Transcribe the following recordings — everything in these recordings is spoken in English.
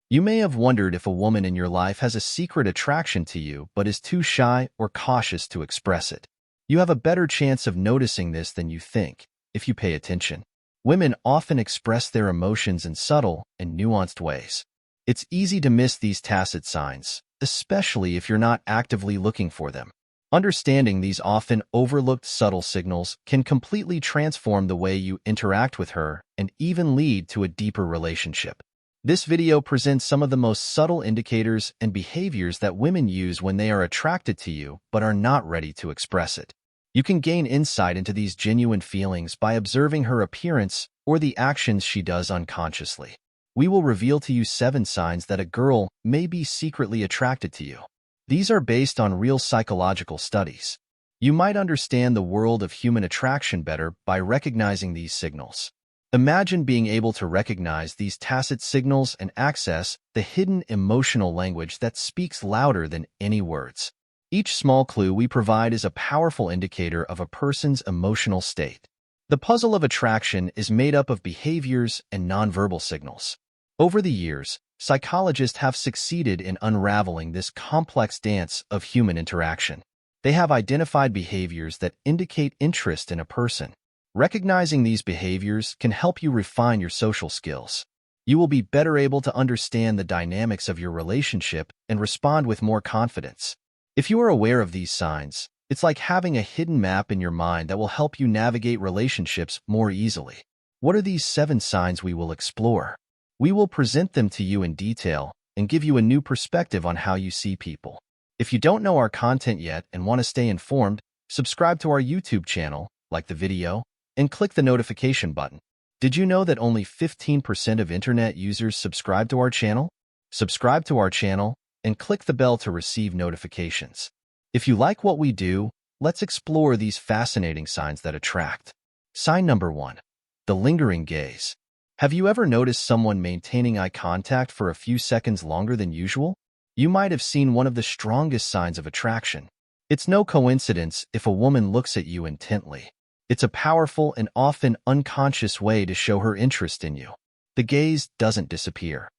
You may have wondered if a woman in your life has a secret attraction to you but is too shy or cautious to express it. You have a better chance of noticing this than you think if you pay attention. Women often express their emotions in subtle and nuanced ways. It's easy to miss these tacit signs, especially if you're not actively looking for them. Understanding these often overlooked subtle signals can completely transform the way you interact with her and even lead to a deeper relationship. This video presents some of the most subtle indicators and behaviors that women use when they are attracted to you but are not ready to express it. You can gain insight into these genuine feelings by observing her appearance or the actions she does unconsciously. We will reveal to you 7 signs that a girl may be secretly attracted to you. These are based on real psychological studies. You might understand the world of human attraction better by recognizing these signals. Imagine being able to recognize these tacit signals and access the hidden emotional language that speaks louder than any words. Each small clue we provide is a powerful indicator of a person's emotional state. The puzzle of attraction is made up of behaviors and nonverbal signals. Over the years, psychologists have succeeded in unraveling this complex dance of human interaction. They have identified behaviors that indicate interest in a person. Recognizing these behaviors can help you refine your social skills. You will be better able to understand the dynamics of your relationship and respond with more confidence. If you are aware of these signs, it's like having a hidden map in your mind that will help you navigate relationships more easily. What are these 7 signs we will explore? We will present them to you in detail and give you a new perspective on how you see people. If you don't know our content yet and want to stay informed, subscribe to our YouTube channel, like the video, and click the notification button. Did you know that only 15% of internet users subscribe to our channel? Subscribe to our channel and click the bell to receive notifications. If you like what we do, let's explore these fascinating signs that attract. Sign number 1. The lingering gaze. Have you ever noticed someone maintaining eye contact for a few seconds longer than usual? You might have seen one of the strongest signs of attraction. It's no coincidence if a woman looks at you intently. It's a powerful and often unconscious way to show her interest in you. The gaze doesn't disappear.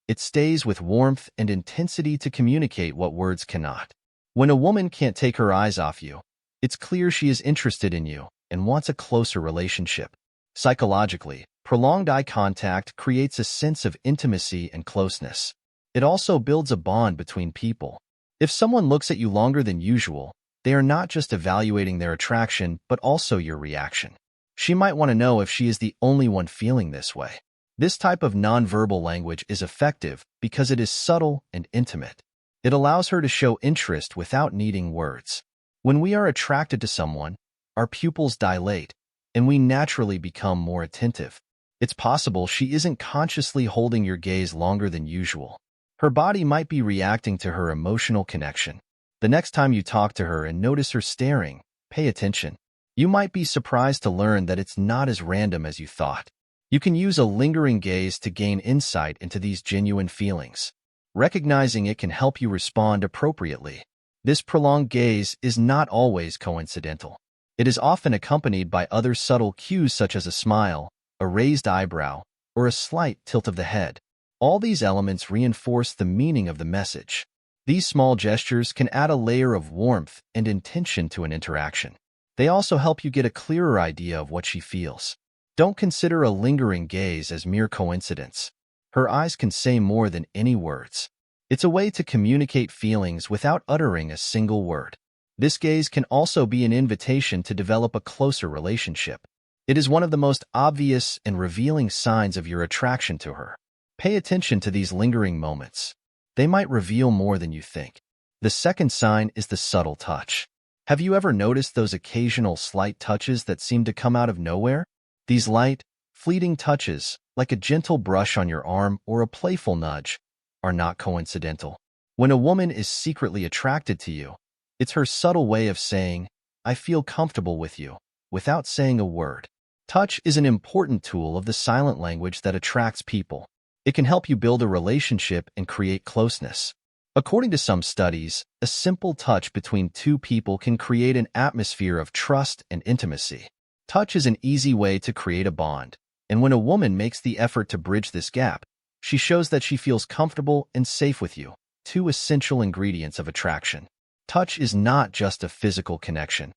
It stays with warmth and intensity to communicate what words cannot. When a woman can't take her eyes off you, it's clear she is interested in you and wants a closer relationship. Psychologically, prolonged eye contact creates a sense of intimacy and closeness. It also builds a bond between people. If someone looks at you longer than usual, they are not just evaluating their attraction, but also your reaction. She might want to know if she is the only one feeling this way. This type of nonverbal language is effective because it is subtle and intimate. It allows her to show interest without needing words. When we are attracted to someone, our pupils dilate, and we naturally become more attentive. It's possible she isn't consciously holding your gaze longer than usual. Her body might be reacting to her emotional connection. The next time you talk to her and notice her staring, pay attention. You might be surprised to learn that it's not as random as you thought. You can use a lingering gaze to gain insight into these genuine feelings. Recognizing it can help you respond appropriately. This prolonged gaze is not always coincidental. It is often accompanied by other subtle cues such as a smile, a raised eyebrow, or a slight tilt of the head. All these elements reinforce the meaning of the message. These small gestures can add a layer of warmth and intention to an interaction. They also help you get a clearer idea of what she feels. Don't consider a lingering gaze as mere coincidence. Her eyes can say more than any words. It's a way to communicate feelings without uttering a single word. This gaze can also be an invitation to develop a closer relationship. It is one of the most obvious and revealing signs of your attraction to her. Pay attention to these lingering moments. They might reveal more than you think. The second sign is the subtle touch. Have you ever noticed those occasional slight touches that seem to come out of nowhere? These light, fleeting touches, like a gentle brush on your arm or a playful nudge, are not coincidental. When a woman is secretly attracted to you, it's her subtle way of saying, "I feel comfortable with you," without saying a word. Touch is an important tool of the silent language that attracts people. It can help you build a relationship and create closeness. According to some studies, a simple touch between two people can create an atmosphere of trust and intimacy. Touch is an easy way to create a bond, and when a woman makes the effort to bridge this gap, She shows that she feels comfortable and safe with you, two essential ingredients of attraction. Touch is not just a physical connection.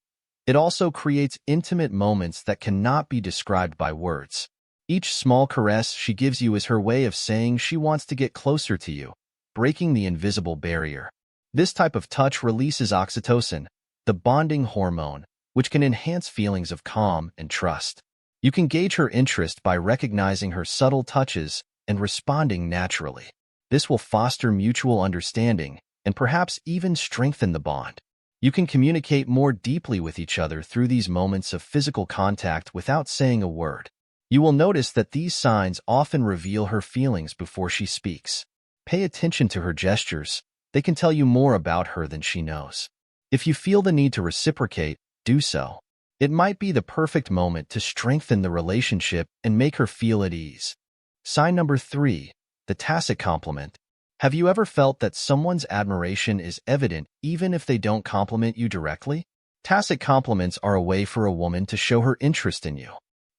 It also creates intimate moments that cannot be described by words. Each small caress she gives you is her way of saying she wants to get closer to you, breaking the invisible barrier. This type of touch releases oxytocin, the bonding hormone, which can enhance feelings of calm and trust. You can gauge her interest by recognizing her subtle touches and responding naturally. This will foster mutual understanding and perhaps even strengthen the bond. You can communicate more deeply with each other through these moments of physical contact without saying a word. You will notice that these signs often reveal her feelings before she speaks. Pay attention to her gestures. They can tell you more about her than she knows. If you feel the need to reciprocate, do so. It might be the perfect moment to strengthen the relationship and make her feel at ease. Sign number 3, the tacit compliment. Have you ever felt that someone's admiration is evident even if they don't compliment you directly? Tacit compliments are a way for a woman to show her interest in you.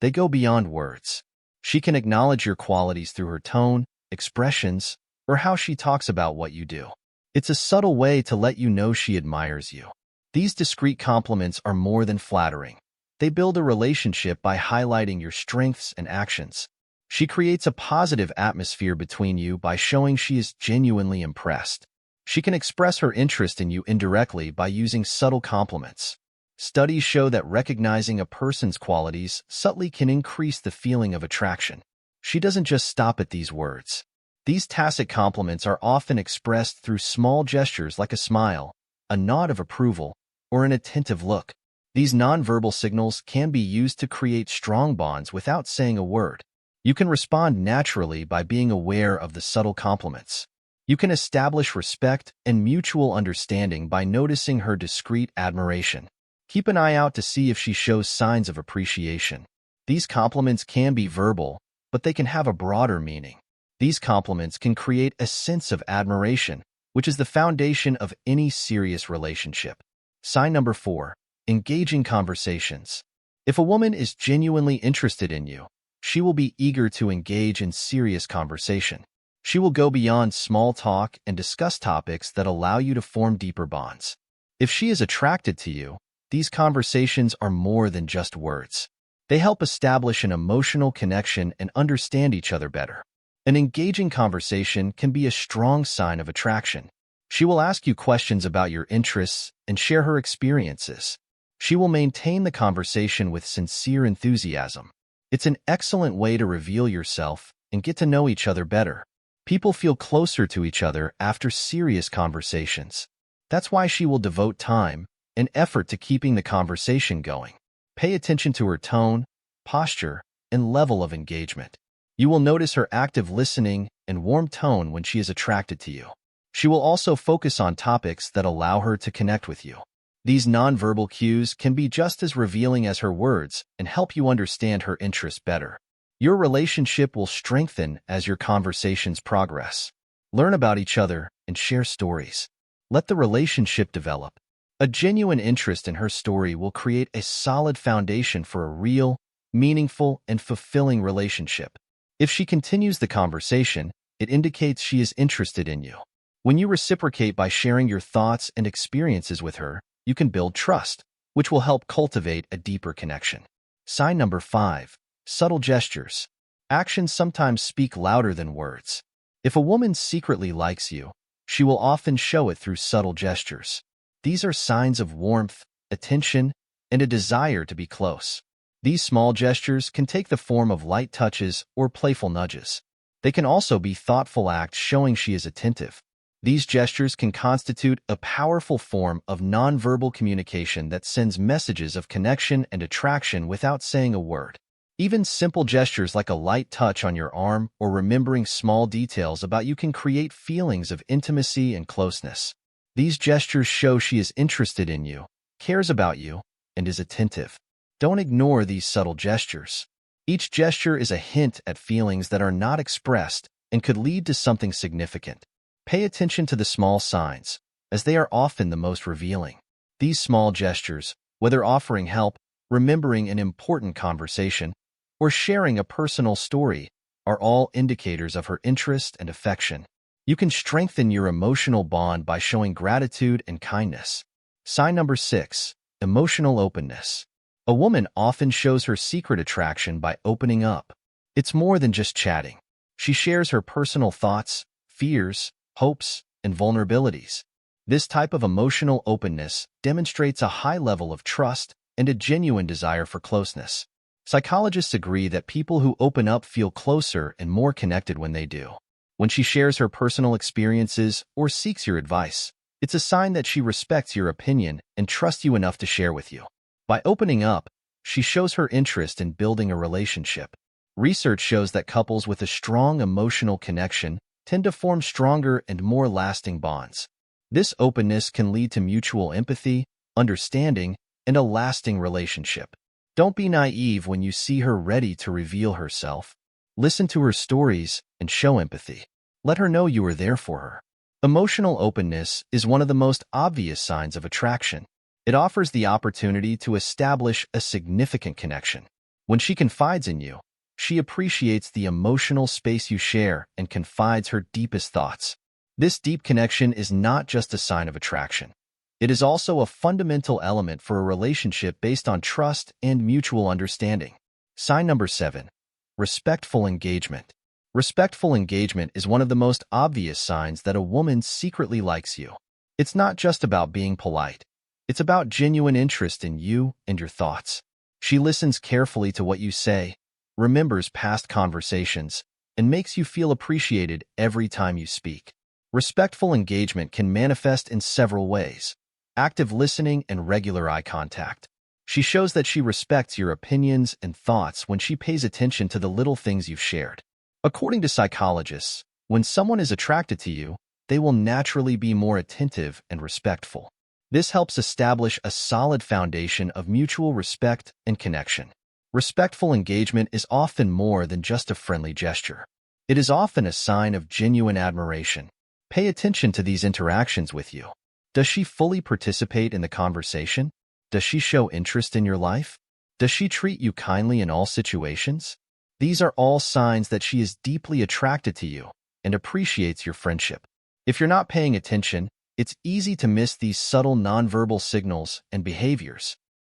They go beyond words. She can acknowledge your qualities through her tone, expressions, or how she talks about what you do. It's a subtle way to let you know she admires you. These discreet compliments are more than flattering. They build a relationship by highlighting your strengths and actions. She creates a positive atmosphere between you by showing she is genuinely impressed. She can express her interest in you indirectly by using subtle compliments. Studies show that recognizing a person's qualities subtly can increase the feeling of attraction. She doesn't just stop at these words. These tacit compliments are often expressed through small gestures like a smile, a nod of approval, or an attentive look. These nonverbal signals can be used to create strong bonds without saying a word. You can respond naturally by being aware of the subtle compliments. You can establish respect and mutual understanding by noticing her discreet admiration. Keep an eye out to see if she shows signs of appreciation. These compliments can be verbal, but they can have a broader meaning. These compliments can create a sense of admiration, which is the foundation of any serious relationship. Sign number 4, engaging conversations. If a woman is genuinely interested in you, she will be eager to engage in serious conversation. She will go beyond small talk and discuss topics that allow you to form deeper bonds. If she is attracted to you, these conversations are more than just words. They help establish an emotional connection and understand each other better. An engaging conversation can be a strong sign of attraction. She will ask you questions about your interests and share her experiences. She will maintain the conversation with sincere enthusiasm. It's an excellent way to reveal yourself and get to know each other better. People feel closer to each other after serious conversations. That's why she will devote time and effort to keeping the conversation going. Pay attention to her tone, posture, and level of engagement. You will notice her active listening and warm tone when she is attracted to you. She will also focus on topics that allow her to connect with you. These nonverbal cues can be just as revealing as her words and help you understand her interests better. Your relationship will strengthen as your conversations progress. Learn about each other and share stories. Let the relationship develop. A genuine interest in her story will create a solid foundation for a real, meaningful, and fulfilling relationship. If she continues the conversation, it indicates she is interested in you. When you reciprocate by sharing your thoughts and experiences with her, you can build trust, which will help cultivate a deeper connection. Sign number 5, subtle gestures. Actions sometimes speak louder than words. If a woman secretly likes you, she will often show it through subtle gestures. These are signs of warmth, attention, and a desire to be close. These small gestures can take the form of light touches or playful nudges. They can also be thoughtful acts showing she is attentive. These gestures can constitute a powerful form of nonverbal communication that sends messages of connection and attraction without saying a word. Even simple gestures like a light touch on your arm or remembering small details about you can create feelings of intimacy and closeness. These gestures show she is interested in you, cares about you, and is attentive. Don't ignore these subtle gestures. Each gesture is a hint at feelings that are not expressed and could lead to something significant. Pay attention to the small signs, as they are often the most revealing. These small gestures, whether offering help, remembering an important conversation, or sharing a personal story, are all indicators of her interest and affection. You can strengthen your emotional bond by showing gratitude and kindness. Sign number 6, emotional openness. A woman often shows her secret attraction by opening up. It's more than just chatting. She shares her personal thoughts, fears, hopes, and vulnerabilities. This type of emotional openness demonstrates a high level of trust and a genuine desire for closeness. Psychologists agree that people who open up feel closer and more connected when they do. When she shares her personal experiences or seeks your advice, it's a sign that she respects your opinion and trusts you enough to share with you. By opening up, she shows her interest in building a relationship. Research shows that couples with a strong emotional connection tend to form stronger and more lasting bonds. This openness can lead to mutual empathy, understanding, and a lasting relationship. Don't be naive when you see her ready to reveal herself. Listen to her stories and show empathy. Let her know you are there for her. Emotional openness is one of the most obvious signs of attraction. It offers the opportunity to establish a significant connection. When she confides in you, she appreciates the emotional space you share and confides her deepest thoughts. This deep connection is not just a sign of attraction. It is also a fundamental element for a relationship based on trust and mutual understanding. Sign number 7, respectful engagement. Respectful engagement is one of the most obvious signs that a woman secretly likes you. It's not just about being polite. It's about genuine interest in you and your thoughts. She listens carefully to what you say, remembers past conversations, and makes you feel appreciated every time you speak. Respectful engagement can manifest in several ways: active listening and regular eye contact. She shows that she respects your opinions and thoughts when she pays attention to the little things you've shared. According to psychologists, when someone is attracted to you, they will naturally be more attentive and respectful. This helps establish a solid foundation of mutual respect and connection. Respectful engagement is often more than just a friendly gesture. It is often a sign of genuine admiration. Pay attention to these interactions with you. Does she fully participate in the conversation? Does she show interest in your life? Does she treat you kindly in all situations? These are all signs that she is deeply attracted to you and appreciates your friendship. If you're not paying attention, it's easy to miss these subtle nonverbal signals and behaviors.